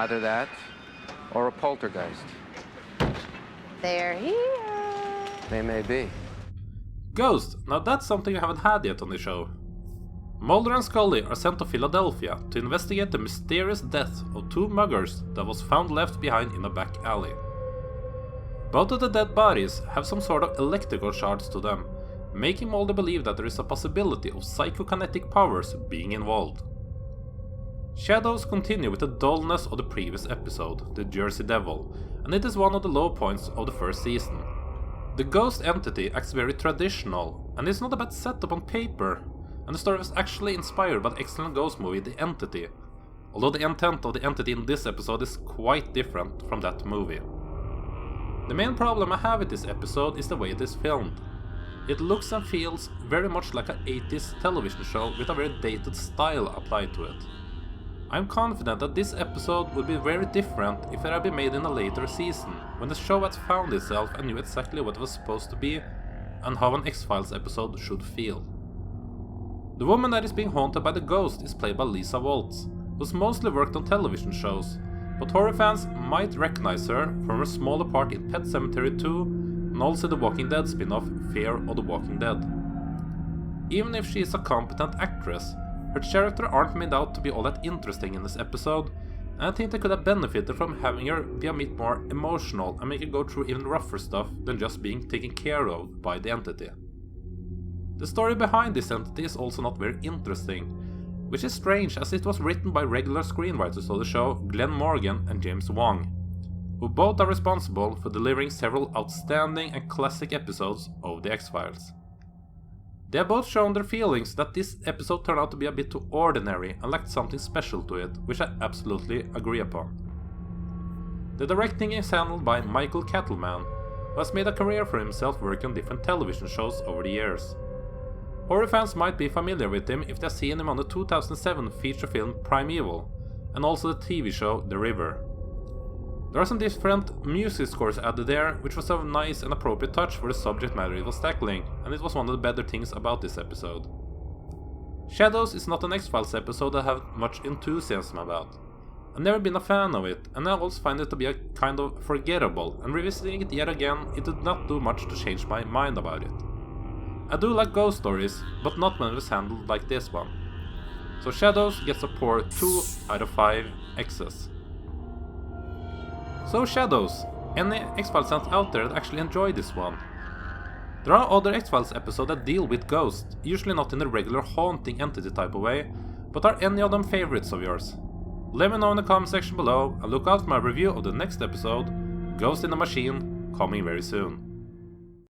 Either that, or a poltergeist. They're here. They may be. Ghost, now that's something I haven't had yet on the show. Mulder and Scully are sent to Philadelphia to investigate the mysterious death of two muggers that was found left behind in a back alley. Both of the dead bodies have some sort of electrical shards to them, making Mulder believe that there is a possibility of psychokinetic powers being involved. Shadows continue with the dullness of the previous episode, the Jersey Devil, and it is one of the low points of the first season. The ghost entity acts very traditional, and is not a bad setup on paper, and the story was actually inspired by the excellent ghost movie The Entity, although the intent of the entity in this episode is quite different from that movie. The main problem I have with this episode is the way it is filmed. It looks and feels very much like an 80s television show with a very dated style applied to it. I'm confident that this episode would be very different if it had been made in a later season, when the show had found itself and knew exactly what it was supposed to be, and how an X-Files episode should feel. The woman that is being haunted by the ghost is played by Lisa Waltz, who's mostly worked on television shows, but horror fans might recognize her from her smaller part in Pet Sematary 2, and also the Walking Dead spin-off Fear of the Walking Dead. Even if she is a competent actress, her character aren't made out to be all that interesting in this episode, and I think they could have benefited from having her be a bit more emotional and make her go through even rougher stuff than just being taken care of by the entity. The story behind this entity is also not very interesting, which is strange as it was written by regular screenwriters of the show Glenn Morgan and James Wong, who both are responsible for delivering several outstanding and classic episodes of The X-Files. They have both shown their feelings that this episode turned out to be a bit too ordinary and lacked something special to it, which I absolutely agree upon. The directing is handled by Michael Cattleman, who has made a career for himself working on different television shows over the years. Horror fans might be familiar with him if they've seen him on the 2007 feature film Primeval, and also the TV show The River. There are some different music scores added there, which was a nice and appropriate touch for the subject matter it was tackling, and it was one of the better things about this episode. Shadows is not an X-Files episode I have much enthusiasm about. I've never been a fan of it, and I also find it to be a kind of forgettable, and revisiting it yet again, it did not do much to change my mind about it. I do like ghost stories, but not when it was handled like this one. So Shadows gets a poor 2 out of 5 X's. So Shadows, any X-Files fans out there that actually enjoy this one? There are other X-Files episodes that deal with ghosts, usually not in the regular haunting entity type of way, but are any of them favorites of yours? Let me know in the comment section below, and look out for my review of the next episode, Ghost in the Machine, coming very soon.